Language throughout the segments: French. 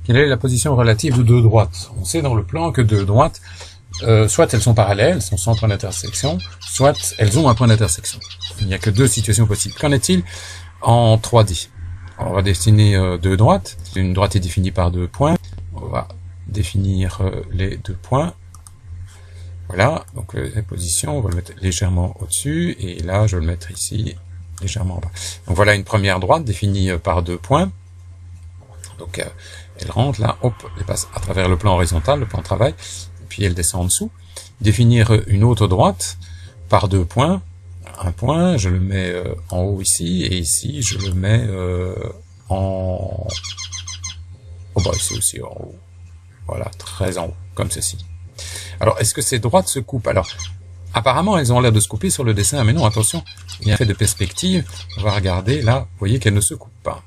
quelle est la position relative de deux droites? On sait dans le plan que deux droites, soit elles sont parallèles, sont sans point d'intersection, soit elles ont un point d'intersection. Il n'y a que deux situations possibles. Qu'en est-il en 3D? On va dessiner deux droites. Une droite est définie par deux points. On va définir les deux points. Voilà, donc la position, on va le mettre légèrement au-dessus, et là, je vais le mettre ici, légèrement en bas. Donc voilà une première droite définie par deux points. Donc elle rentre là, hop, elle passe à travers le plan horizontal, le plan de travail, et puis elle descend en dessous. Définir une autre droite par deux points. Un point, je le mets en haut ici, et ici, je le mets en... Oh bah ici aussi en haut. Voilà, très en haut, comme ceci. Alors, est-ce que ces droites se coupent? Alors, apparemment, elles ont l'air de se couper sur le dessin, mais non, attention, il y a un fait de perspective. On va regarder, là, vous voyez qu'elles ne se coupent pas.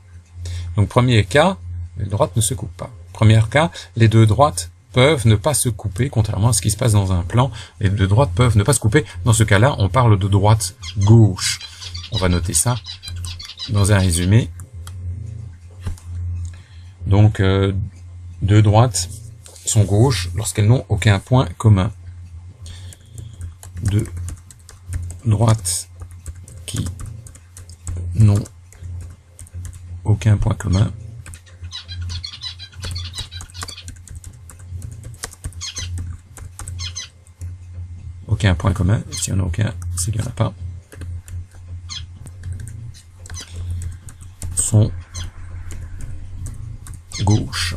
Donc, premier cas, les droites ne se coupent pas. Premier cas, les deux droites peuvent ne pas se couper, contrairement à ce qui se passe dans un plan. Les deux droites peuvent ne pas se couper. Dans ce cas-là, on parle de droite gauche. On va noter ça dans un résumé. Donc, deux droites sont gauches lorsqu'elles n'ont aucun point commun. Deux droites qui n'ont aucun point commun si on n'a aucun, c'est qu'il n'y en a pas, sont gauches.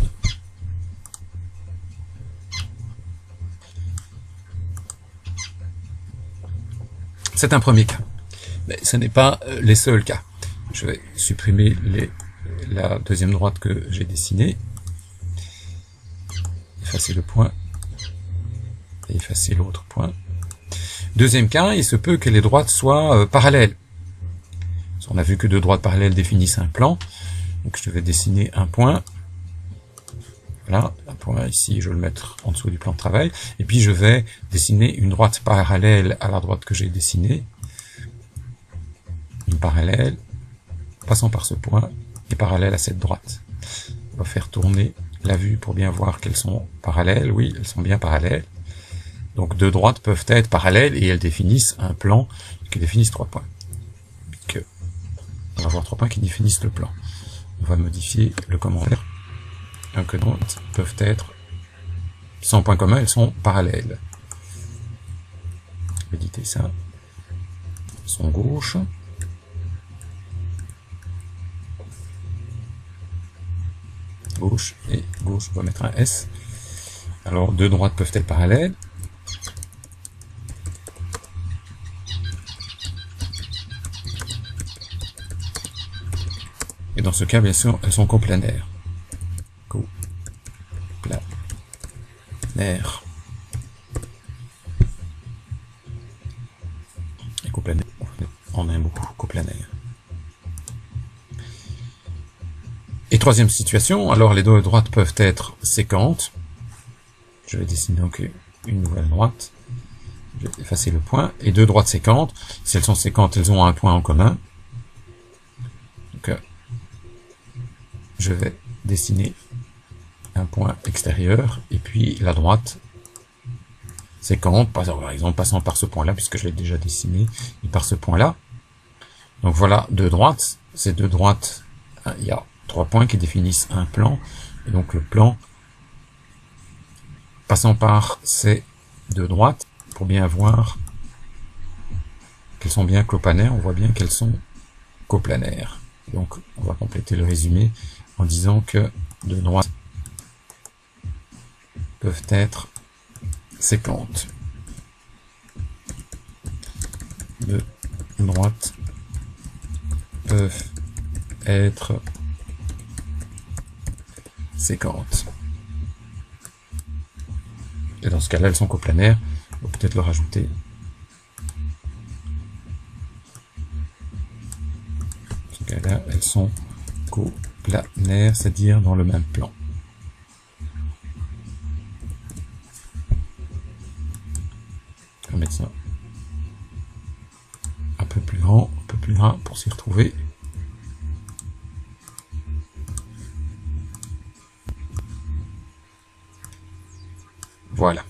C'est un premier cas, mais ce n'est pas les seuls cas. Je vais supprimer la deuxième droite que j'ai dessinée, effacer le point, et effacer l'autre point. Deuxième cas, il se peut que les droites soient parallèles. On a vu que deux droites parallèles définissent un plan, donc je vais dessiner un point. Voilà, un point ici, je vais le mettre en dessous du plan de travail. Et puis je vais dessiner une droite parallèle à la droite que j'ai dessinée. Une parallèle, passant par ce point, et parallèle à cette droite. On va faire tourner la vue pour bien voir qu'elles sont parallèles. Oui, elles sont bien parallèles. Donc deux droites peuvent être parallèles et elles définissent un plan qui définissent trois points. On va avoir trois points qui définissent le plan. On va modifier le commentaire. Donc droites peuvent être sans point commun, elles sont parallèles. Je vais éditer ça. Elles sont gauches. Gauche et gauche, on va mettre un S. Alors deux droites peuvent être parallèles. Et dans ce cas, bien sûr, elles sont coplanaires. Coplanaires. Et coplanaire, en un mot, coplanaire. Et troisième situation, alors les deux droites peuvent être séquentes. Je vais dessiner donc une nouvelle droite. Je vais effacer le point. Et deux droites séquentes. Si elles sont séquentes, elles ont un point en commun. Donc, je vais dessiner un point extérieur. Et puis la droite séquente, par exemple passant par ce point-là, puisque je l'ai déjà dessiné, et par ce point-là. Donc voilà deux droites. Ces deux droites, il y a trois points qui définissent un plan. Et donc le plan, passant par ces deux droites, pour bien voir qu'elles sont bien coplanaires, on voit bien qu'elles sont coplanaires. Donc on va compléter le résumé en disant que deux droites peuvent être séquentes. Deux droites peuvent être séquentes. Et dans ce cas-là, elles sont coplanaires. On va peut-être le rajouter. Dans ce cas-là, elles sont coplanaires, c'est-à-dire dans le même plan. On va mettre ça un peu plus grand pour s'y retrouver. Voilà.